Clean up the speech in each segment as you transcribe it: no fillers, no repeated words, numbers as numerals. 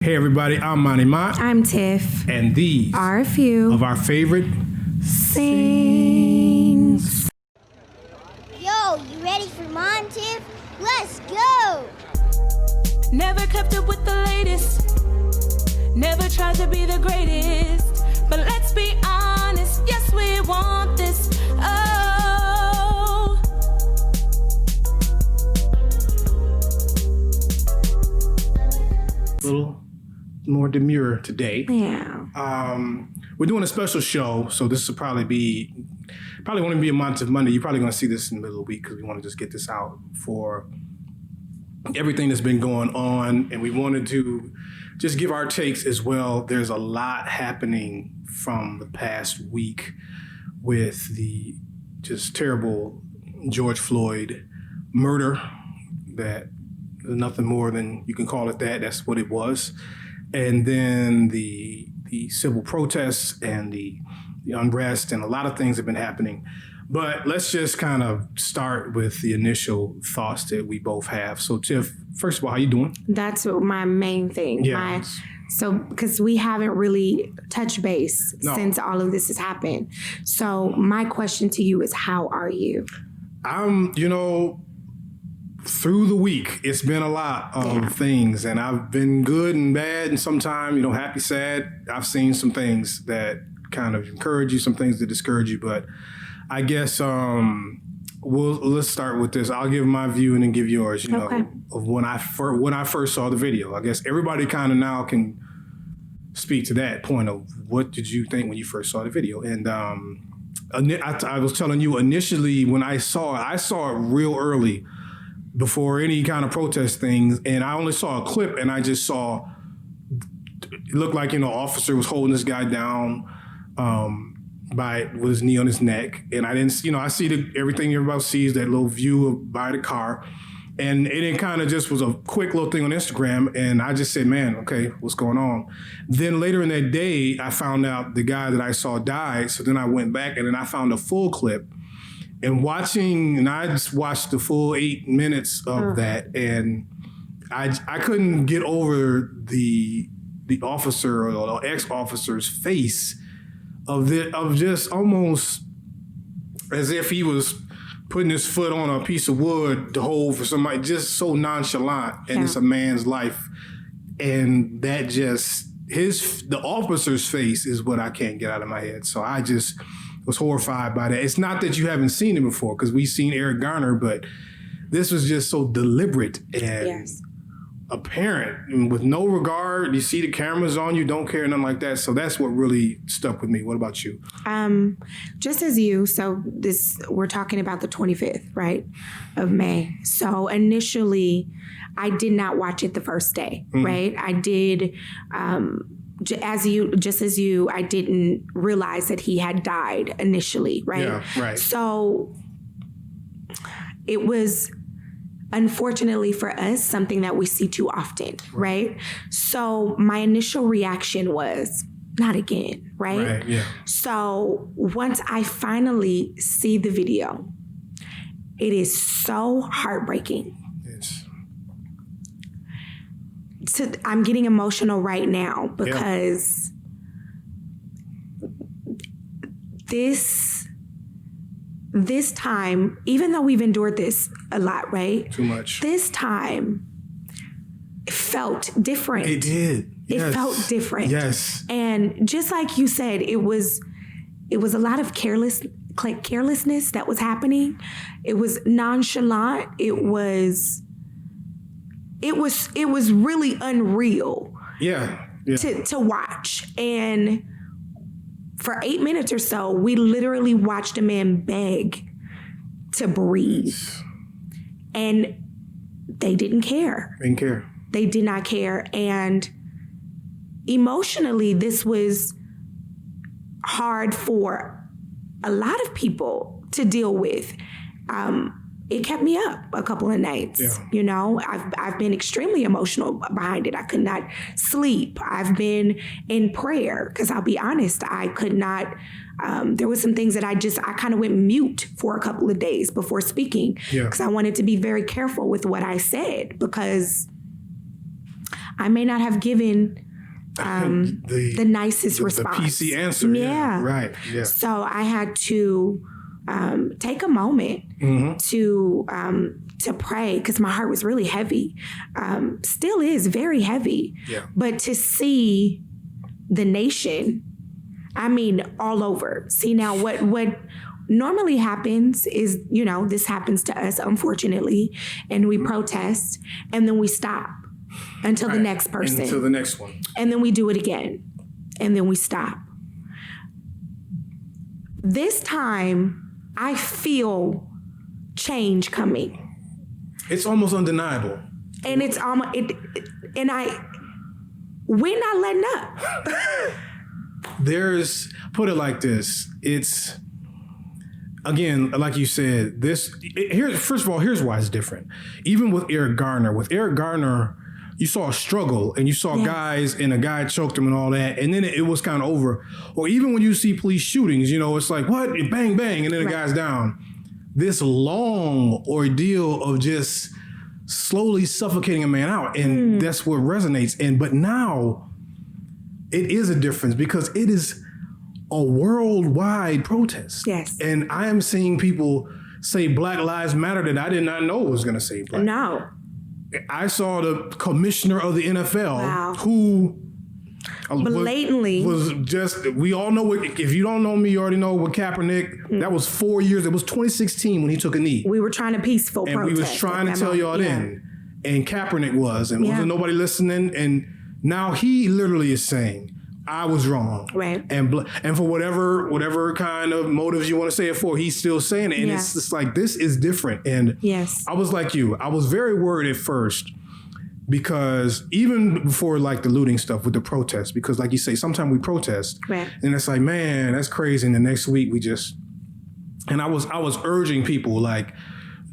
Hey everybody, I'm Monty Mont. I'm Tiff. And these are a few of our favorite things. Yo, you ready for Mom, Tiff? Let's go! Never kept up with the latest. Never tried to be the greatest. But let's be honest, yes, we want this. Oh. Little more demure today. Yeah. We're doing a special show, so this will probably won't be a month of Monday. You're probably going to see this in the middle of the week because we want to just get this out for everything that's been going on, and we wanted to just give our takes as well. There's a lot happening from the past week with the just terrible George Floyd murder that nothing more than you can call it that. That's what it was. And then the civil protests and the unrest and a lot of things have been happening. But let's just kind of start with the initial thoughts that we both have. So Tiff, first of all, how you doing? That's my main thing. Yeah. Because we haven't really touched base since all of this has happened. So my question to you is, how are you? I'm, through the week, it's been a lot of things, and I've been good and bad, and sometimes, happy, sad. I've seen some things that kind of encourage you, some things that discourage you, but I guess let's start with this. I'll give my view and then give yours, Okay. of when I first saw the video. I guess everybody kind of now can speak to that point of what did you think when you first saw the video. And I was telling you initially when I saw it real early before any kind of protest things, and I only saw a clip, and I just saw it looked like officer was holding this guy down with his knee on his neck, and I didn't, I see everything everybody sees, that little view by the car, and it kind of just was a quick little thing on Instagram, and I just said, man, okay, what's going on? Then later in that day, I found out the guy that I saw died, so then I went back and then I found a full clip. And I just watched the full 8 minutes of that, and I couldn't get over the officer or the ex-officer's face of just almost as if he was putting his foot on a piece of wood to hold for somebody, just so nonchalant, and it's a man's life, and that just the officer's face is what I can't get out of my head. So I just was horrified by that. It's not that you haven't seen it before, because we've seen Eric Garner, but this was just so deliberate and apparent, and with no regard. You see the cameras on you, don't care, nothing like that. So that's what really stuck with me. What about you? Just as you, so we're talking about the 25th, right, of May. So initially, I did not watch it the first day, right? I did. Just as you, I didn't realize that he had died initially, right? Yeah, right. So it was, unfortunately for us, something that we see too often, right? So my initial reaction was, not again, right? Right, yeah. So once I finally see the video, it is so heartbreaking. I'm getting emotional right now because this time, even though we've endured this a lot, right? Too much. This time felt different. It did. Yes. It felt different. Yes. And just like you said, it was a lot of carelessness that was happening. It was nonchalant. It was really unreal. Yeah. To watch. And for 8 minutes or so, we literally watched a man beg to breathe. And they didn't care. They did not care. And emotionally, this was hard for a lot of people to deal with. It kept me up a couple of nights. I've been extremely emotional behind it. I could not sleep. I've been in prayer because I'll be honest, I could not. There was some things that I kind of went mute for a couple of days before speaking because I wanted to be very careful with what I said, because I may not have given the nicest response. The PC answer. Yeah. Right. Yeah. So I had to take a moment to pray, because my heart was really heavy. Still is very heavy. Yeah. But to see the nation, I mean, all over. See, now what normally happens is, this happens to us, unfortunately, and we protest, and then we stop until the next person. Until the next one. And then we do it again, and then we stop. This time, I feel change coming. It's almost undeniable. And it's almost, we're not letting up. Put it like this. It's, again, like you said, first of all, here's why it's different. Even with Eric Garner, you saw a struggle, and you saw guys, and a guy choked him and all that, and then it was kind of over. Or even when you see police shootings, it's like, what? Bang, bang, and then the guy's down. This long ordeal of just slowly suffocating a man out, and that's what resonates. But now it is a difference, because it is a worldwide protest. Yes. And I am seeing people say Black Lives Matter that I did not know was going to say Black. No. I saw the commissioner of the NFL who blatantly was just, we all know if you don't know me, you already know with Kaepernick, that was 4 years. It was 2016 when he took a knee. We were trying to peaceful protest. And we was trying to tell y'all then. And Kaepernick was, and wasn't nobody listening. And now he literally is saying, I was wrong. Right. And for whatever kind of motives you want to say it for, he's still saying it. And it's just like, this is different. And I was like you. I was very worried at first, because even before like the looting stuff with the protests, because like you say, sometimes we protest and it's like, man, that's crazy. And the next week I was urging people, like,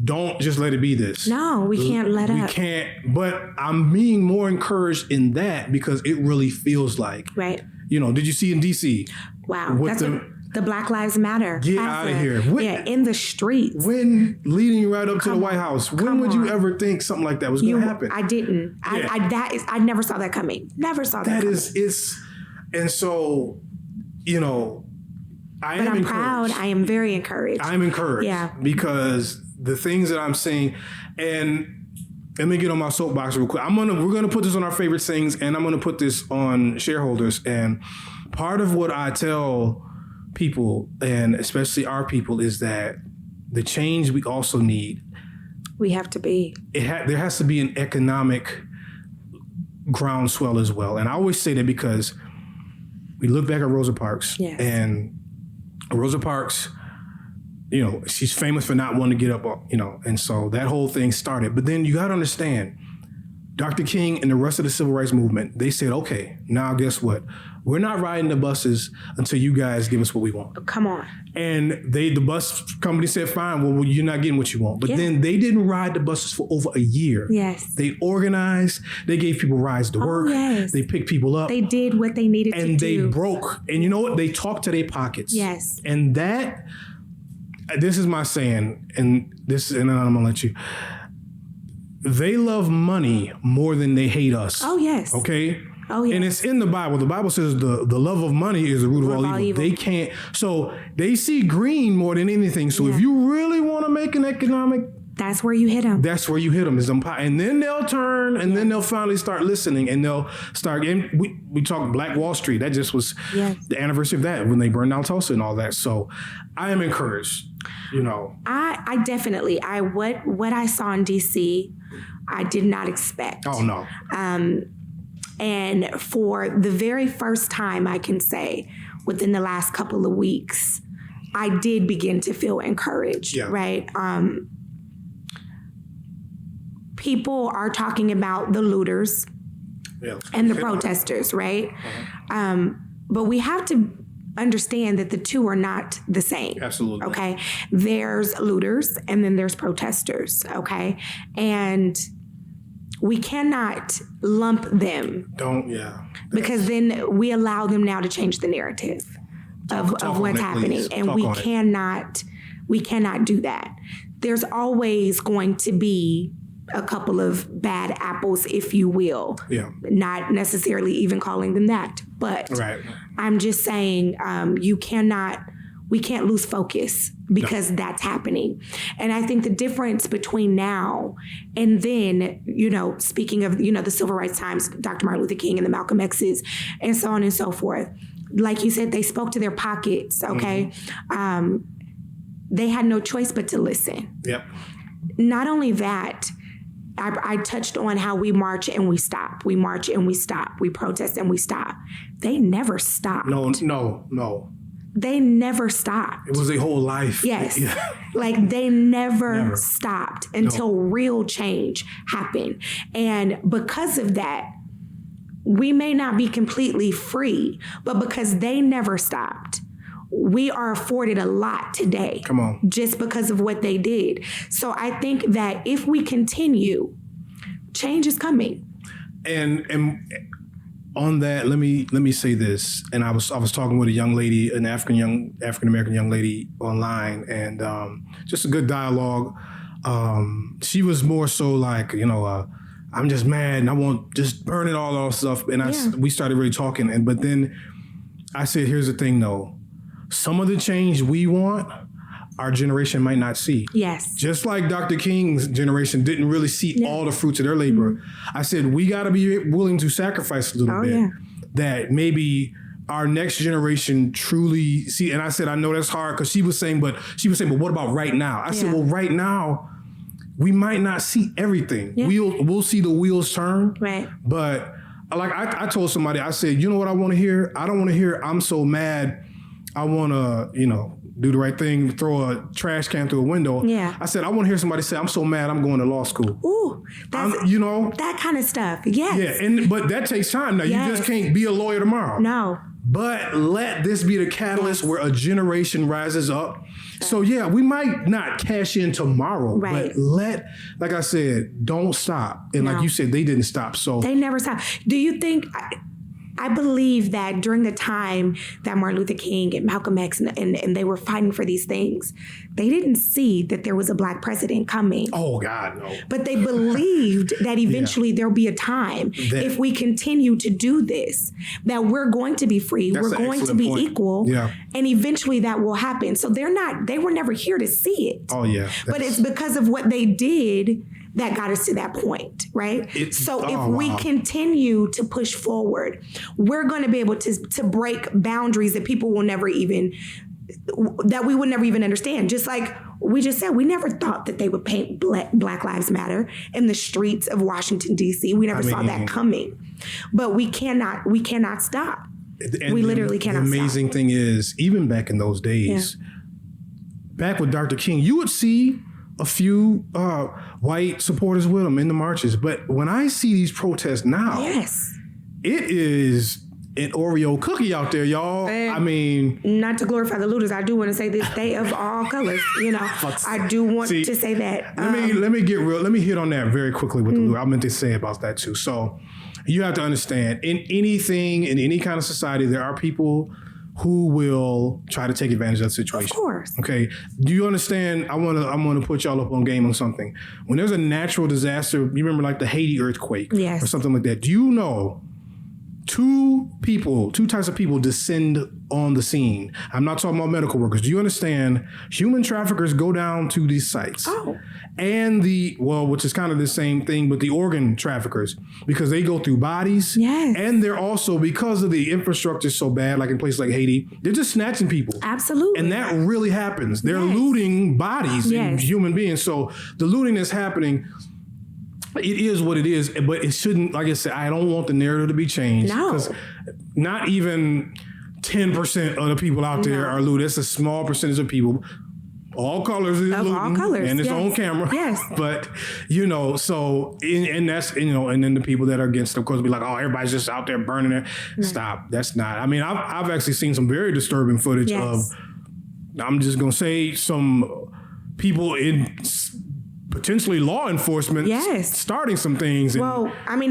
don't just let it be this. No, we can't let up. We can't, but I'm being more encouraged in that, because it really feels like, did you see in DC? Wow. That's the Black Lives Matter. Get out of here. In the streets. When leading right up to the White House, when would you ever think something like that was going to happen? I didn't. Yeah. I never saw that coming. Never saw that coming. And so, I'm proud. I am very encouraged. I'm encouraged. Yeah. Because the things that I'm seeing, and let me get on my soapbox real quick. We're gonna put this on our favorite things, and I'm gonna put this on shareholders. And part of what I tell people, and especially our people, is that the change we also need. We have to be. There has to be an economic groundswell as well. And I always say that because we look back at Rosa Parks, and Rosa Parks, she's famous for not wanting to get up, and so that whole thing started. But then you got to understand, Dr. King and the rest of the civil rights movement, they said, okay, now guess what? We're not riding the buses until you guys give us what we want. Come on. And the bus company said, fine, well, you're not getting what you want. But then they didn't ride the buses for over a year. Yes. They organized. They gave people rides to work. Yes. They picked people up. They did what they needed to do. And they broke. And you know what? They talked to their pockets. Yes. And this is my saying, and then I'm going to let you. They love money more than they hate us. Oh, yes. Okay? Oh, yes. And it's in the Bible. The Bible says the love of money is the root of all evil. They can't. So they see green more than anything. So if you really want to make an economic... That's where you hit them. That's where you hit them. And then they'll turn, and then they'll finally start listening, and they'll start... And we talk Black Wall Street. That just was the anniversary of that, when they burned down Tulsa and all that. So I am encouraged, I definitely... What I saw in D.C., I did not expect. Oh, no. And for the very first time, I can say, within the last couple of weeks, I did begin to feel encouraged, right? People are talking about the looters and the protesters, right? But we have to understand that the two are not the same. Absolutely. Okay? There's looters and then there's protesters, okay? And we cannot lump them. Because then we allow them now to change the narrative of what's happening. And we cannot do that. There's always going to be a couple of bad apples, if you will. Yeah. Not necessarily even calling them that, but Right. I'm just saying we can't lose focus because that's happening. And I think the difference between now and then, speaking of, the civil rights times, Dr. Martin Luther King and the Malcolm X's and so on and so forth, like you said, they spoke to their pockets, okay? Mm-hmm. They had no choice but to listen. Yep. Not only that, I touched on how we march and we stop. We march and we stop. We protest and we stop. They never stopped. No. They never stopped. It was their whole life. Yes. Yeah. Like they never stopped until real change happened. And because of that, we may not be completely free, but because they never stopped, we are afforded a lot today. Come on. Just because of what they did. So I think that if we continue, change is coming. And on that, let me say this. And I was talking with a young lady, an African American young lady online, and just a good dialogue. She was more so like, I'm just mad and I want just burn it all stuff. And we started really talking. But then I said, here's the thing though. Some of the change we want, our generation might not see. Yes. Just like Dr. King's generation didn't really see all the fruits of their labor. Mm-hmm. I said, we got to be willing to sacrifice a little bit that maybe our next generation truly see. And I said, I know that's hard because she was saying, but what about right now? I said, well, right now, we might not see everything. Yeah. We'll see the wheels turn. Right. But like I told somebody, I said, you know what I want to hear? I don't want to hear, I'm so mad. I want to, do the right thing, throw a trash can through a window. Yeah. I said, I want to hear somebody say, I'm so mad I'm going to law school. Ooh, that kind of stuff. Yes. Yeah, but that takes time now. Yes. You just can't be a lawyer tomorrow. No. But let this be the catalyst where a generation rises up. So we might not cash in tomorrow, but like I said, don't stop. And like you said, they didn't stop. So they never stopped. Do you think... I believe that during the time that Martin Luther King and Malcolm X and they were fighting for these things, they didn't see that there was a black president coming. Oh, God, no. But they believed that eventually there'll be a time, if we continue to do this, that we're going to be free, we're going to be equal, and eventually that will happen. So they were never here to see it. Oh, yeah. But it's because of what they did that got us to that point, right? If we continue to push forward, we're going to be able to break boundaries that people will never even, that we would never even understand. Just like we just said, we never thought that they would paint Black Lives Matter in the streets of Washington, D.C. We never saw that coming. But we cannot stop. And we literally cannot stop. The amazing thing is, even back in those days, back with Dr. King, you would see a few white supporters with him in the marches. But when I see these protests now, it is an Oreo cookie out there, y'all. And I mean... Not to glorify the looters, I do want to say this, they of all colors, I do want to say that. Let me get real. Let me hit on that very quickly with the looter. I meant to say about that too. So you have to understand, in any kind of society, there are people who will try to take advantage of the situation. Of course. Okay. Do you understand? I want to put y'all up on game on something. When there's a natural disaster, you remember like the Haiti earthquake or something like that. Do you know two types of people descend on the scene? I'm not talking about medical workers. Do you understand? Human traffickers go down to these sites. Oh. And which is kind of the same thing, but the organ traffickers, because they go through bodies. Yes. And they're also, because of the infrastructure so bad, like in places like Haiti, they're just snatching people. Absolutely. And that really happens. They're looting bodies and human beings. So the looting that's happening, it is what it is, but it shouldn't, like I said, I don't want the narrative to be changed. No. Because not even 10% of the people out there are looting. It's a small percentage of people. All colors is looting, all colors, and it's on camera. Yes. But, so, and that's, and then the people that are against it, of course, be like, oh, everybody's just out there burning it. Stop. That's not. I mean, I've actually seen some very disturbing footage of, I'm just going to say, some people in potentially law enforcement starting some things. Well, I mean,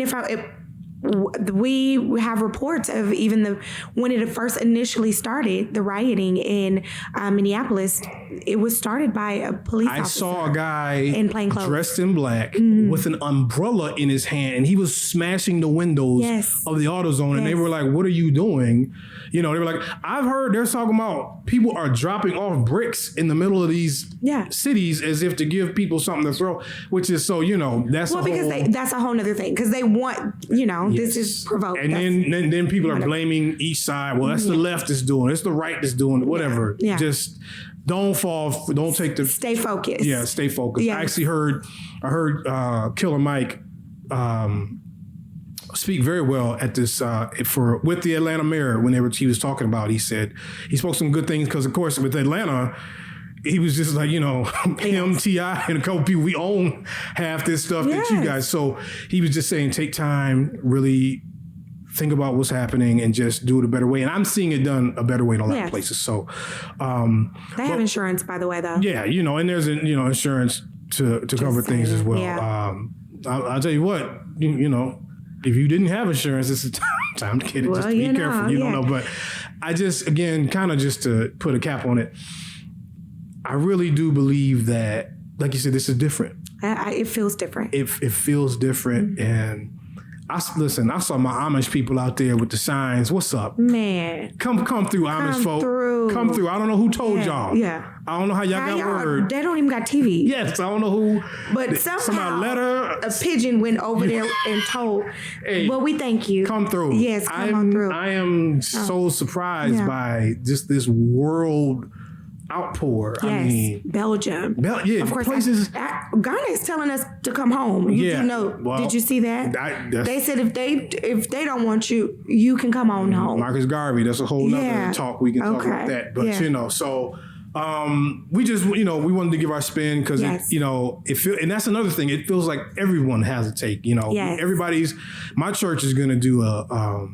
we have reports of even when it first initially started, the rioting in Minneapolis, it was started by a police officer. I saw a guy in plain clothes, dressed in black with an umbrella in his hand, and he was smashing the windows of the AutoZone, and they were like, "What are you doing?" You know, they were like, "I've heard they're talking about people are dropping off bricks in the middle of these cities as if to give people something to throw," which is so, you know, that's that's a whole nother thing, because they want, you know, this is provoked. And then people are blaming each side. Well, that's the left that's doing it. It's the right that's doing it. Whatever. Yeah. Just don't stay focused. Yeah, stay focused. Yeah. I actually heard Killer Mike speak very well at this with the Atlanta mayor when he was talking about. He said he spoke some good things because, of course, with Atlanta, he was just like, you know, him, T.I., and a couple people, we own half this stuff that you guys. So he was just saying, take time, really think about what's happening, and just do it a better way. And I'm seeing it done a better way in a lot of places. So they have insurance, by the way, though. Yeah, you know, and there's insurance to cover things as well. Yeah. I'll tell you what, you know, if you didn't have insurance, it's a time to get it. Just be careful. You don't know. But I just, again, kind of just to put a cap on it, I really do believe that, like you said, this is different. It feels different. It feels different. And I saw my Amish people out there with the signs. What's up? Man. Come through, Amish folk. Come through. I don't know who told y'all. Yeah. I don't know how y'all got word. They don't even got TV. Yes, I don't know who. But somehow a pigeon went over there and told, well, we thank you. Come through. Yes, come on through. I am so surprised by just this world outpour. Yes, I mean, Belgium. Of course, places. Ghana is telling us to come home. You know, well, did you see that? They said if they don't want you, you can come on home. Marcus Garvey. That's a whole nother talk. We can talk about that. But you know, so we just we wanted to give our spin because and that's another thing. It feels like everyone has a take. You know, my church is going to do a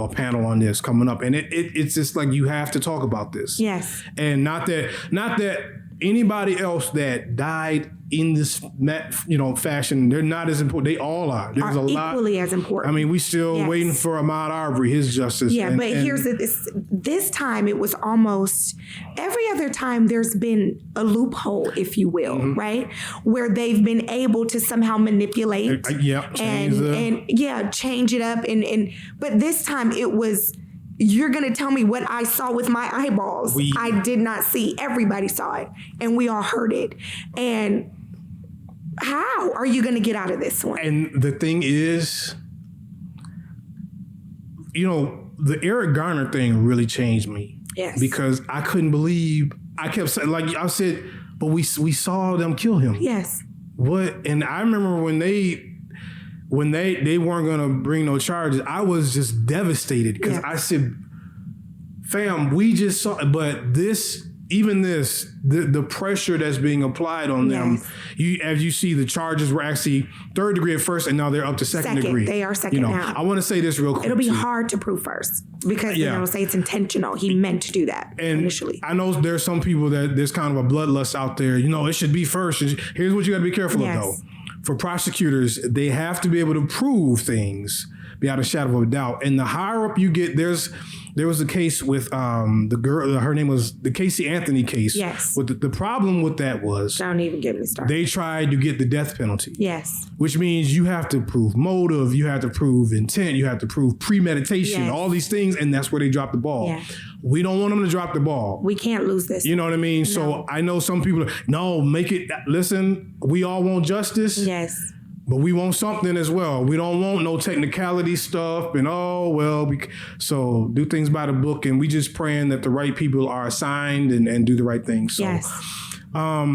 panel on this coming up, and it's just like you have to talk about this. Yes, and not that anybody else that died in this fashion, they're not as important. They all are. There's a lot equally as important. I mean, we still waiting for Ahmaud Arbery, his justice. Yeah, but here's this time it was almost every other time there's been a loophole, if you will, right, where they've been able to somehow manipulate, change it up, and but this time it was. You're going to tell me what I saw with my eyeballs. I did not see. Everybody saw it, and we all heard it. And how are you going to get out of this one? And the thing is, the Eric Garner thing really changed me. Yes. Because I couldn't believe, I kept saying, like I said, but we saw them kill him. Yes. What? And I remember when they weren't going to bring no charges, I was just devastated because I said, fam, we just saw, but the pressure that's being applied on them, as you see, the charges were actually third degree at first, and now they're up to second degree. They are second now. I want to say this real quick. It'll be hard to prove first because they'll say it's intentional. He meant to do that initially. I know there's some people that there's kind of a bloodlust out there. It should be first. Here's what you got to be careful of, though. For prosecutors, they have to be able to prove things beyond a shadow of a doubt. And the higher up you get, there was a case with the girl, her name was the Casey Anthony case. Yes. With the problem with that was, don't even get me started. They tried to get the death penalty. Yes. Which means you have to prove motive, you have to prove intent, you have to prove premeditation, all these things, and that's where they dropped the ball. Yeah. We don't want them to drop the ball. We can't lose this. You know what I mean? No. So I know some people, make it, listen, we all want justice. Yes. But we want something as well. We don't want no technicality stuff and, so do things by the book. And we just praying that the right people are assigned and do the right thing. So,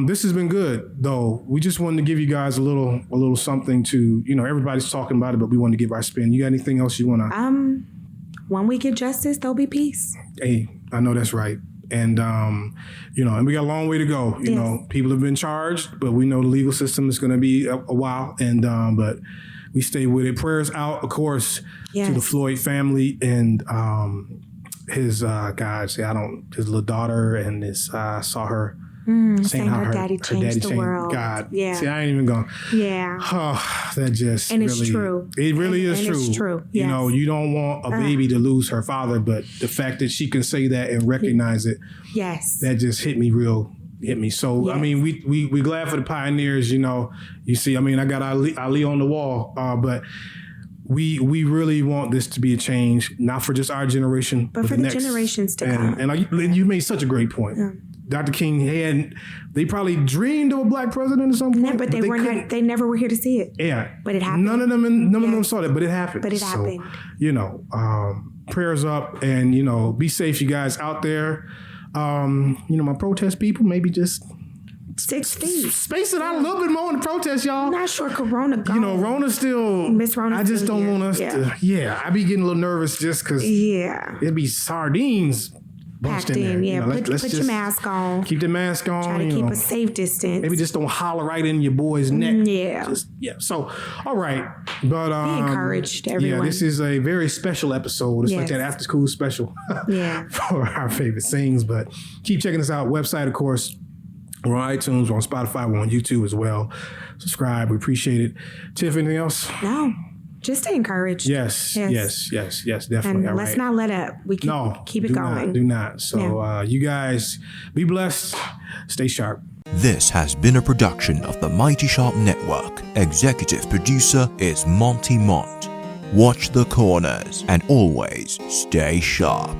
this has been good, though. We just wanted to give you guys a little something to, everybody's talking about it, but we wanted to give our spin. You got anything else you want to? When we get justice, there'll be peace. Hey, I know that's right. And, and we got a long way to go. You know, people have been charged, but we know the legal system is going to be a while. And, but we stay with it. Prayers out, of course, to the Floyd family and his, his little daughter and I saw her saying her daddy changed the world. God. Yeah. See, I ain't even going. Yeah. Oh, that just And really, it's true. It really is true. It's true. You know, you don't want a baby to lose her father, but the fact that she can say that and recognize it, that just hit me. So, Yes. I mean, we glad for the pioneers, you know. You see, I mean, I got Ali on the wall, but we really want this to be a change, not for just our generation, but for the generations to come. And you made such a great point. Yeah. Dr. King they probably dreamed of a black president at some point. Yeah, but they never were here to see it. Yeah. But it happened. None of them saw that, but it happened. happened. You know, prayers up, and, you know, be safe, you guys out there. You know, my protest people, maybe just 6 feet. Space it out a little bit more in the protest, y'all. I'm not sure Corona gone. You know, Rona's still. Miss Rona. I just don't want us to. Yeah, I be getting a little nervous just because. Yeah. It'd be sardines packed in. Yeah, you know, put your mask on. Keep the mask on. Try to keep a safe distance. Maybe just don't holler right in your boy's neck. Yeah. So, all right, but be encouraged, everyone. Yeah, this is a very special episode. It's like that after school special. For our favorite things. But keep checking us out. Website, of course. We're on iTunes. We're on Spotify. We're on YouTube as well. Subscribe. We appreciate it. Tiff, anything else? No. Just stay encouraged. Yes, definitely. And let's not let up. We keep it going. Do not. So you guys be blessed. Stay sharp. This has been a production of the MyTSharp Network. Executive producer is Monty Mont. Watch the corners and always stay sharp.